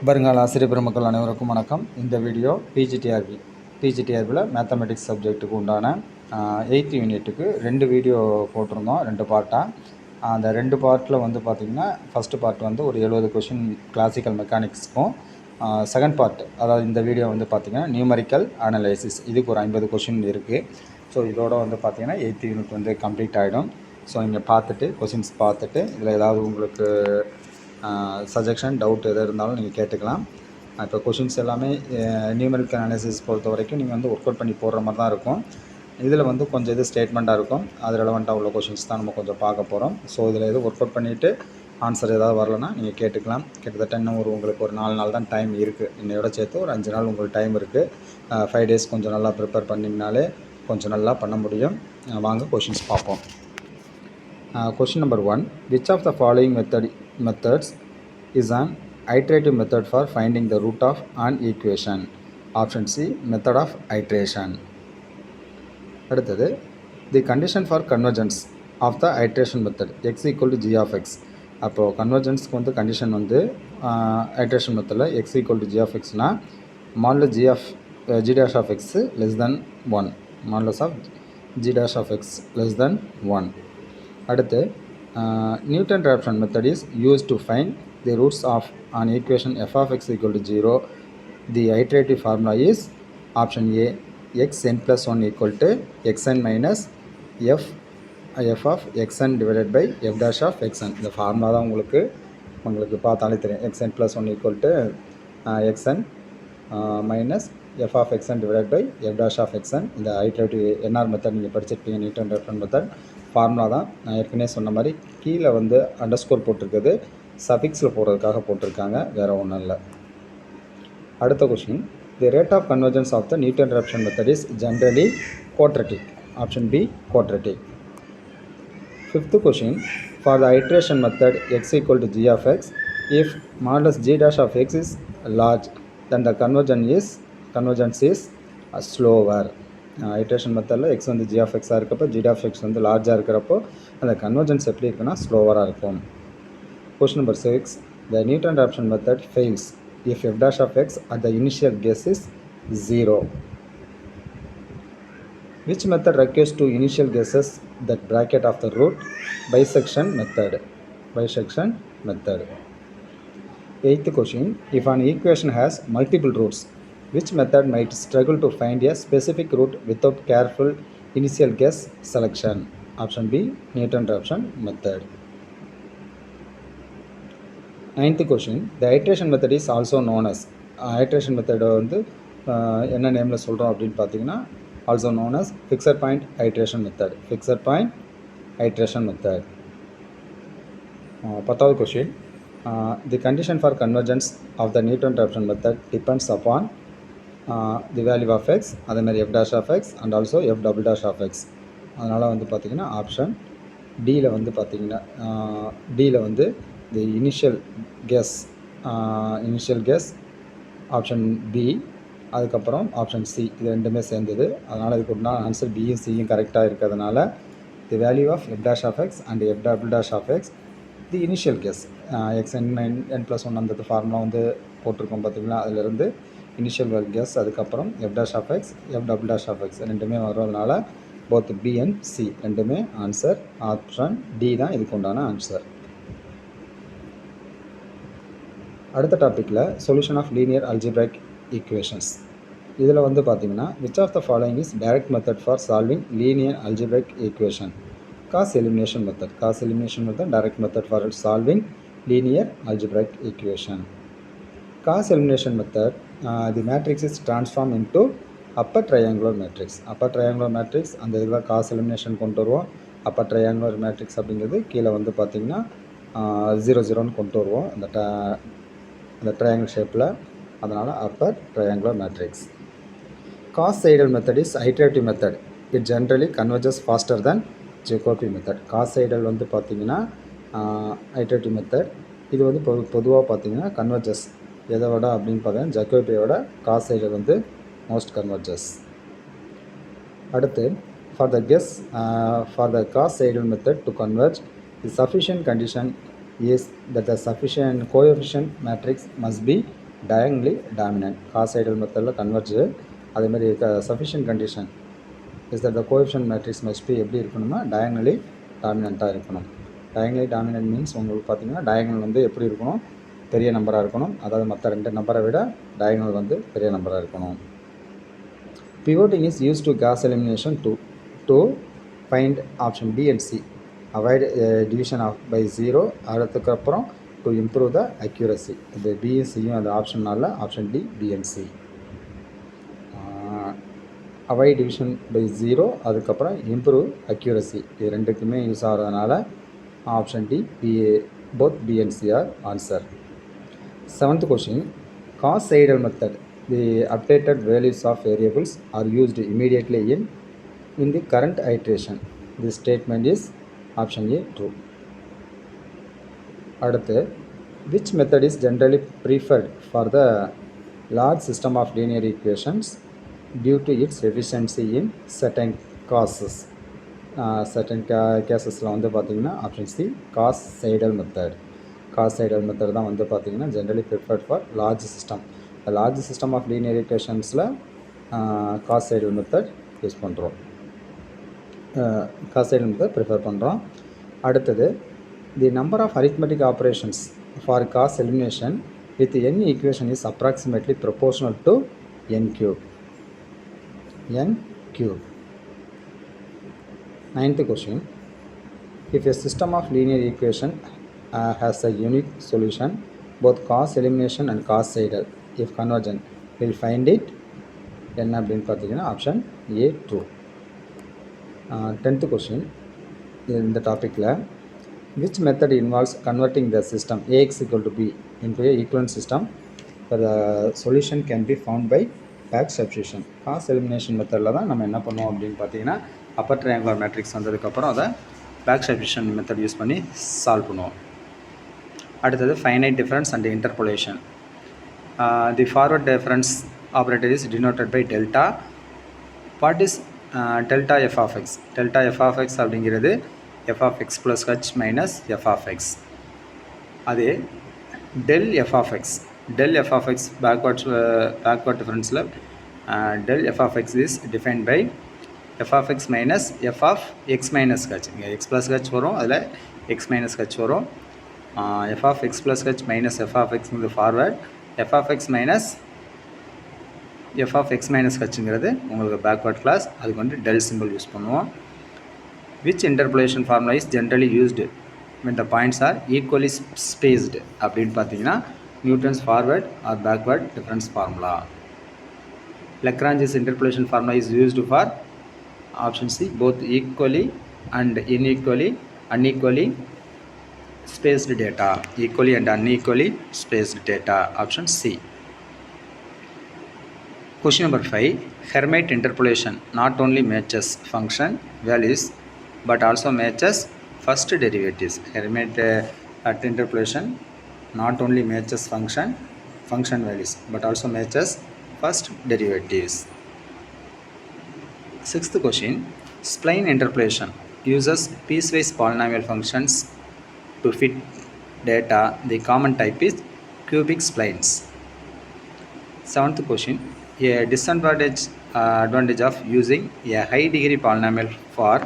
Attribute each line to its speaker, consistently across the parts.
Speaker 1: வருங்கால ஆசிரியர் பெருமக்கள் அனைவருக்கும் வணக்கம். இந்த வீடியோ பிஜிடிஆர்பியில் மேத்தமெட்டிக்ஸ் சப்ஜெக்ட்டுக்கு உண்டான 8th யூனிட்டுக்கு 2 வீடியோ போட்டிருந்தோம், 2 பார்ட்டாக. அந்த 2 பார்ட்டில் வந்து பார்த்திங்கன்னா ஃபஸ்ட்டு பார்ட் வந்து ஒரு 70 கொஷின் கிளாசிக்கல் மெக்கானிக்ஸ்க்கும், செகண்ட் பார்ட் அதாவது இந்த வீடியோ வந்து பார்த்திங்கன்னா நியூமரிக்கல் அனலைசிஸ், இதுக்கு ஒரு 50 கொஷின் இருக்குது. ஸோ இதோட வந்து பார்த்திங்கன்னா 8th யூனிட் வந்து கம்ப்ளீட் ஆகிடும். ஸோ இங்கே பார்த்துட்டு கொஷின்ஸ் பார்த்துட்டு இதில் ஏதாவது உங்களுக்கு சஜஷன் டவுட் எது இருந்தாலும் நீங்கள் கேட்டுக்கலாம். இப்போ கொஷின்ஸ் எல்லாமே நியூமரிக்கல் அனாலிசிஸ் பொறுத்த வரைக்கும் நீங்கள் வந்து ஒர்க் அவுட் பண்ணி போடுற மாதிரி தான் இருக்கும். இதில் வந்து கொஞ்சம் இது ஸ்டேட்மெண்ட்டாக இருக்கும், அது ரெலவெண்ட்டாக உள்ள கொஷின்ஸ் தான் நம்ம கொஞ்சம் பார்க்க போகிறோம். ஸோ இதில் எது ஒர்க் அவுட் பண்ணிவிட்டு ஆன்சர் ஏதாவது வரலன்னா நீங்கள் கேட்டுக்கலாம். கிட்டத்தட்ட இன்னும் உங்களுக்கு ஒரு 4 நாள் தான் டைம் இருக்குது. இன்னையோட சேர்த்து ஒரு 5 நாள் உங்களுக்கு டைம் இருக்குது. 5 டேஸ் கொஞ்சம் நல்லா ப்ரிப்பேர் பண்ணிங்கனாலே கொஞ்சம் நல்லா பண்ண முடியும். வாங்க கொஷின்ஸ் பார்ப்போம். Question number 1. Which of the following methods is an iterative method for finding the root of an equation? Option C, method of iteration. அடுத்தது, the condition for convergence of the iteration method x equal to g of x. அப்போது கன்வர்ஜென்ஸ்க்கு வந்து condition வந்து iteration மெத்தடில் x equal to g of xனா modulus g dash of x less than 1, modulus of g dash of x less than 1. அடுத்து, Newton Raphson method is use to find the roots of an equation f of x equal to 0. The iterative formula is option A, xn plus 1 equal to xn minus f of xn divided by f dash of xn. இந்த formula தான் உங்களுக்கு பார்த்தாலே தெரியும். xn plus 1 equal to xn minus f of xn divided by f dash of xn. இந்த iterative NR method நீங்கள் படிச்சிருப்பீங்க, Newton Raphson method formula தான். நான் ஏற்கனவே சொன்ன மாதிரி கீழே வந்து அண்டர்ஸ்கோர் போட்டிருக்குது, சஃபிக்ஸில் போடுறதுக்காக போட்டிருக்காங்க, வேறு ஒன்றும் இல்லை. அடுத்த question, the rate of convergence of the Newton Raphson method is generally quadratic. Option B, quadratic. 5th question, for the iteration method x equal to g of x, if modulus g dash of x is large, then the convergence is slower. Iteration மெத்தடில் X வந்து G of எக்ஸாக இருக்கப்போ G of X வந்து லார்ஜாக இருக்கிறப்போ அந்த convergence எப்படி இருக்குன்னா ஸ்லோவராக இருக்கும். Question number 6. The Newton Raphson method fails if f dash of x at the initial guess is 0. Which method requires two initial guesses that bracket of the root? Bisection method. 8th question, if an equation has multiple roots, which method might struggle to find a specific root without careful initial guess selection? Option B, Newton-Raphson method. 9th question, the iteration method is also known as iteration method வந்து என்ன நேமில் சொல்கிறோம் அப்படின்னு பார்த்தீங்கன்னா also known as fixed point iteration method. 10th question, the condition for convergence of the Newton-Raphson method depends upon the value of x, அதே மாதிரி f dash of x and also f double dash of x. அதனால் வந்து பார்த்திங்கன்னா option டியில் வந்து பார்த்திங்கன்னா டியில் வந்து the initial guess option B, அதுக்கப்புறம் ஆப்ஷன் சி, இது ரெண்டுமே சேர்ந்தது. அதனால் இதுக்கு உண்டான ஆன்சர் பியும் சியும் கரெக்டாக இருக்கிறதுனால the value of f dash of x and f double dash of x, the initial guess xn+1 அந்த ஃபார்முலா வந்து போட்டிருக்கோம் பார்த்திங்களா, அதிலிருந்து இனிஷியல் கெஸ் அதுக்கப்புறம் f dash of x f double dash of x ரெண்டுமே வர்றதுனால போத் பி அண்ட் சி ரெண்டுமே answer. Option D தான் இதுக்கு உண்டான ஆன்சர். அடுத்த டாப்பிக்கில் solution of linear algebraic equations. இதில் வந்து பார்த்திங்கன்னா which of the following is direct method for solving linear algebraic equation? Gauss elimination method direct method for solving linear algebraic equation. Cos elimination method, the matrix is transformed into upper triangular matrix. அந்த இதில் Gauss elimination கொண்டு வருவோம். Appar triangular matrix அப்படிங்கிறது கீழே வந்து பார்த்திங்கன்னா 0,0ன்னு கொண்டு வருவோம் அந்த ட்ரையாங்கிள் ஷேப்பில், அதனால் upper triangular matrix. Gauss Seidel method is iterative method. It generally converges faster than Jacobi method. Gauss Seidel வந்து பார்த்திங்கன்னா ஐட்ரேட்டிவ் மெத்தட். இது வந்து பொதுவாக பார்த்திங்கன்னா கன்வர்ஜஸ் எதை விட அப்படின்னு பார்த்தீங்கன்னா ஜக்கோபியோட காஸ் சைடல் வந்து மோஸ்ட் கன்வர்ஜஸ். அடுத்து, for the Gauss Seidel method to converge, the sufficient condition is that the sufficient coefficient matrix must be diagonally dominant. Gauss Seidel மெத்தடில் கன்வர்ஜ். அதேமாதிரி sufficient condition is that the coefficient matrix must be எப்படி இருக்கணும்னா டயங்கலி டாமினண்ட்டாக இருக்கணும். டயங்கலி dominant means உங்களுக்கு பார்த்தீங்கன்னா diagonal வந்து எப்படி இருக்கணும், பெரிய நம்பராக இருக்கணும். அதாவது மற்ற 2 நம்பரை விட டயங்கல் வந்து பெரிய நம்பராக இருக்கணும். Pivoting is used to Gauss elimination to find option B and C. Avoid division by 0. அதுக்கப்புறம் to improve the accuracy. இந்த B and C அந்த ஆப்ஷன்னால option D, B and C. Avoid division by 0. அதுக்கப்புறம் improve accuracy. இது ரெண்டுக்குமே use ஆகிறதுனால option D, both B and C are answer. 7th question. Gauss Seidel method. The updated values of variables are used immediately in the current iteration. This statement is option A, true. அடுத்து, which method is generally preferred for the large system of linear equations due to its efficiency in certain cases? Certain casesல வந்து பார்த்தீங்கன்னா option C, Gauss Seidel method. Gauss Seidel method தான் வந்து பார்த்தீங்கன்னா generally preferred for large system. Large system of linear ஈக்குவேஷன்ஸில் Gauss Seidel method use பண்ணுறோம். Gauss Seidel method prefer பண்ணுறோம். அடுத்தது, the number of arithmetic operations for Gauss elimination with n equation is approximately proportional to n cube. Ninth question. If a system of linear equation has a unique solution, both Gauss elimination and Gauss Seidel, if convergent, will find it. என்ன அப்படின்னு பார்த்தீங்கன்னா option A, true. 10th question. இந்த டாப்பிக்கில் which method involves converting the system Ax equal to B into a equivalent system where the solution can be found by back substitution? Gauss elimination மெத்தடில் தான் நம்ம என்ன பண்ணுவோம் அப்படின்னு பார்த்தீங்கன்னா அப்பர் ட்ரையாங்குலர் மேட்ரிக்ஸ் வந்ததுக்கப்புறம் அதை பேக் சப்ஸ்டியூஷன் மெத்தட் யூஸ் பண்ணி சால்வ் பண்ணுவோம். அடுத்தது finite difference and interpolation. The forward difference operator is denoted by delta. What is delta f of x? Delta f of x அப்படிங்கிறது f of x plus h minus f of x. அதே del f of x. Del f of x backward difference del f of x is defined by f of x minus f of x minus h. இங்கே x plus h வரும், அதில் x minus h வரும். f of x plus h minus f of x இந்த forward, f of x minus f of x minus hங்கிறது உங்களுக்கு backward class. அதுக்கு வந்து del symbol use பண்ணுவோம். Which interpolation formula is generally used when the points are equally spaced அப்படின்னு பார்த்தீங்கன்னா Newton's forward R backward difference formula. Lagrange's interpolation formula is used for option C, both equally and unequally spaced data. Equally and unequally spaced data, option C. Question number 5. Hermite interpolation not only matches function values but also matches first derivatives. Hermite interpolation not only matches function values but also matches first derivatives. 6th question. Spline interpolation uses piecewise polynomial functions to fit data. The common type is cubic splines. 7th question. A advantage of using a high degree polynomial for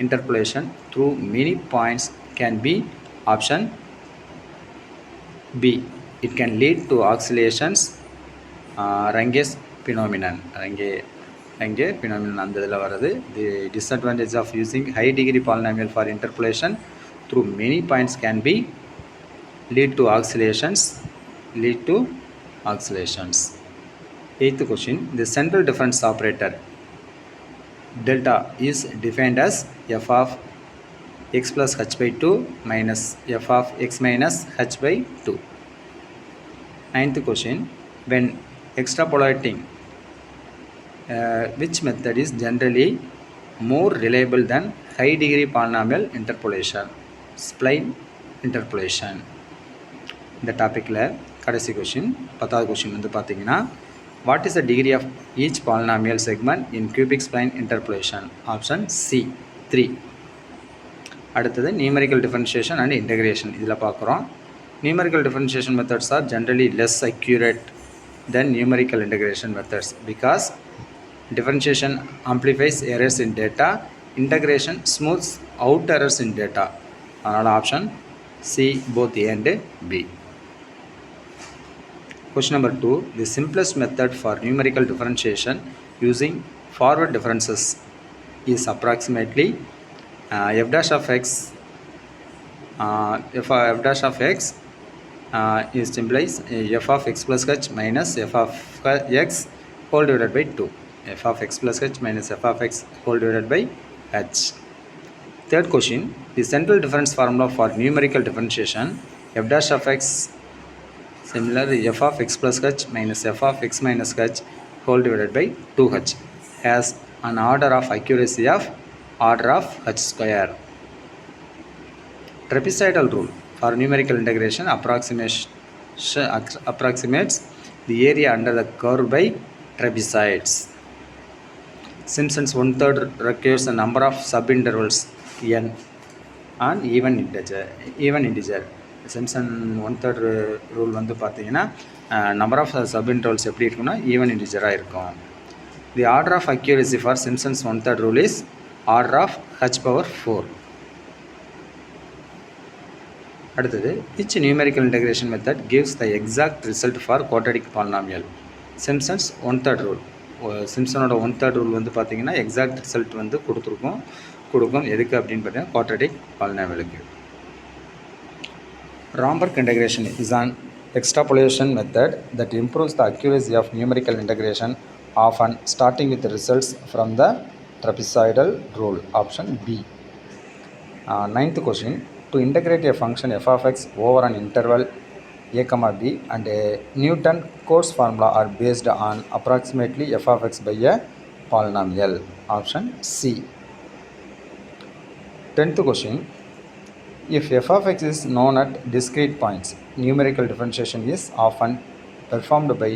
Speaker 1: interpolation through many points can be option B. It can lead to oscillations. Range's phenomenon. Range phenomenon அந்த இதில் வருது. The disadvantage of using high degree polynomial for interpolation through many points can be lead to oscillations. 8th question. The central difference operator delta is defined as f of x plus h by 2 minus f of x minus h by 2. 9th question. When extrapolating, which method is generally more reliable than high degree polynomial interpolation? Spline interpolation. இந்த டாப்பிக்கில் கடைசி question 10th question வந்து பார்த்தீங்கன்னா what is the degree of each polynomial segment in cubic spline interpolation? Option C, 3. அடுத்தது numerical differentiation and integration. இதில் பார்க்குறோம். Numerical differentiation methods are generally less accurate than numerical integration methods because differentiation amplifies errors in data, integration smooths out errors in data. அதனால் option C both A and B. Question number 2. The simplest method for numerical differentiation using forward differences is approximately f dash of x f dash of x is implies f of x plus h minus f of x whole divided by 2. F of x plus h minus f of x whole divided by h. Third question, the central difference formula for numerical differentiation f dash of x similar f of x plus h minus f of x minus h whole divided by 2h has an order of accuracy of order of h square. Trapezoidal rule for numerical integration approximates the area under the curve by trapezoids. Simpson's one-third requires a number of subintervals n and even integer. Simpson one-third rule வந்து பார்த்தீங்கன்னா number of subintervals எப்படி இருக்குன்னா even integer இருக்கும். The order of accuracy for Simpson's one-third rule is order of h power 4. அடுத்தது each numerical integration method gives the exact result for quadratic polynomial. Simpson's one-third rule, சிம்சனோட one third rule வந்து பார்த்தீங்கன்னா exact result வந்து கொடுக்கும் எதுக்கு அப்படின்னு பார்த்தீங்கன்னா quadratic பாலினாமியலுக்கு. Romberg integration is an extrapolation method that improves the accuracy of numerical integration, often starting with the results from the trapezoidal rule. Option B. Ninth question. To integrate a function f of x over an interval a comma b and a Newton Cotes formula are based on approximately f of x by a polynomial. Option C. 10th question. If f of x is known at discrete points, numerical differentiation is often performed by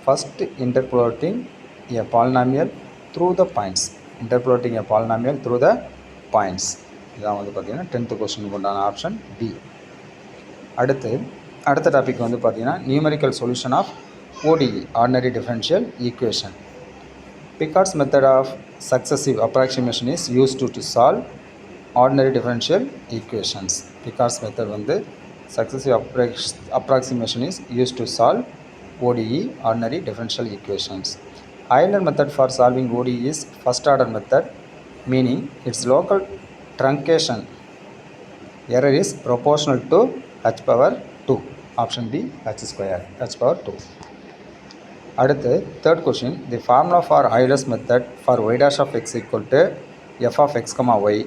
Speaker 1: first interpolating a polynomial through the points. Interpolating a polynomial through the points. இதான் வந்து பார்த்தீங்கன்னா 10th கொஸ்டினுக்கு உண்டான option B. அடுத்த topic வந்து பார்த்தீங்கன்னா numerical solution of ODE ordinary differential equation. Picard's method of successive approximation is used to solve ordinary differential equations. Picard's method வந்து successive approximation is used to solve ODE ordinary differential equations. Euler method for solving ODE is first order method, meaning its local truncation error is proportional to h power 2. Option B, h square, h power 2. அடுத்து third question, the formula for Euler's method for y dash of x equal to f of x comma y,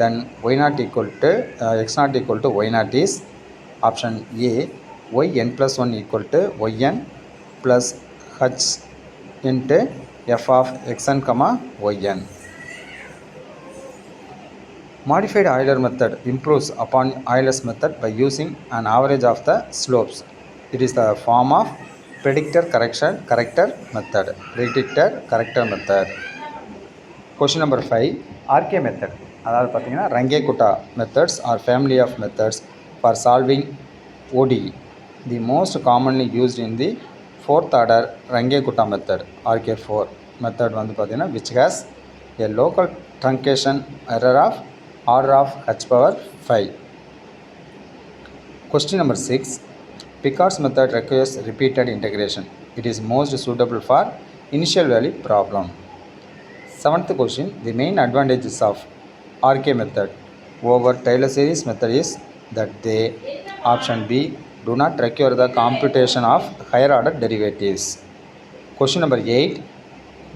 Speaker 1: then y not equal to x not equal to y not is option A, yn plus 1 equal to yn plus h into f of xn comma yn. Modified Euler method improves upon Euler's method by using an average of the slopes. It is the form of predictor corrector method. Question number 5. RK method. அதாவது பார்த்தீங்கன்னா ரங்கே-குட்டா methods are family of methods for solving ODE. The most commonly used in the fourth order ரங்கே-குட்டா method, RK4 method வந்து பார்த்தீங்கன்னா which has a local truncation error of order of h power 5. Question number 6. Picard's method requires repeated integration. It is most suitable for initial value problem. 7th question. The main advantages of RK method over Taylor series method is that they, option B, do not require the computation of higher order derivatives. Question number 8.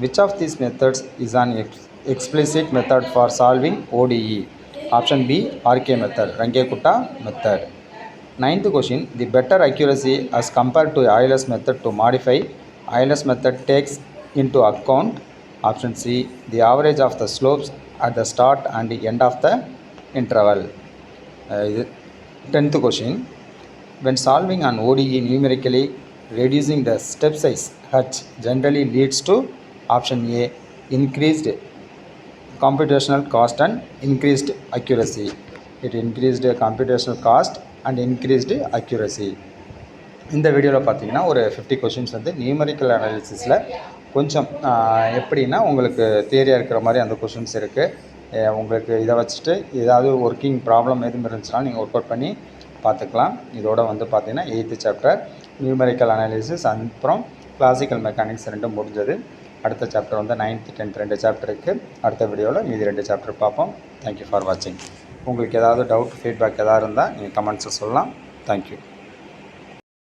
Speaker 1: Which of these methods is an explicit method for solving ODE? Option B, RK method, ரங்கே-குட்டா method. 9th question. The better accuracy as compared to Euler's method to modify Euler's method takes into account, option C, the average of the slopes at the start and the end of the interval. 10th question. When solving an ODE numerically, reducing the step size h generally leads to, option A, increased computational cost and increased accuracy. It increased computational cost and increased accuracy. இந்த வீடியோவில் பார்த்தீங்கன்னா ஒரு 50 questions வந்து numerical அனாலிசிஸில் கொஞ்சம் எப்படின்னா உங்களுக்கு தியரியாக இருக்கிற மாதிரி அந்த கொஷின்ஸ் இருக்குது. உங்களுக்கு இதை வச்சுட்டு ஏதாவது ஒர்க்கிங் ப்ராப்ளம் எதுவும் இருந்துச்சுன்னா நீங்கள் ஒர்க் அவுட் பண்ணி பார்த்துக்கலாம். இதோட வந்து பார்த்தீங்கன்னா 8th சாப்டர் நியூமரிக்கல் அனாலிசிஸ் அப்புறம் கிளாசிக்கல் மெக்கானிக்ஸ் ரெண்டும் முடிஞ்சது. அடுத்த சாப்டர் வந்து 9th 10th 2 சாப்டர் இருக்குது. அடுத்த வீடியோவில் மீதி 2 சாப்டர் பார்ப்போம். தேங்க்யூ ஃபார் வாட்சிங். உங்களுக்கு ஏதாவது டவுட் ஃபீட்பேக் எதாவது இருந்தால் நீங்கள் கமெண்ட்ஸில் சொல்லலாம். தேங்க்யூ.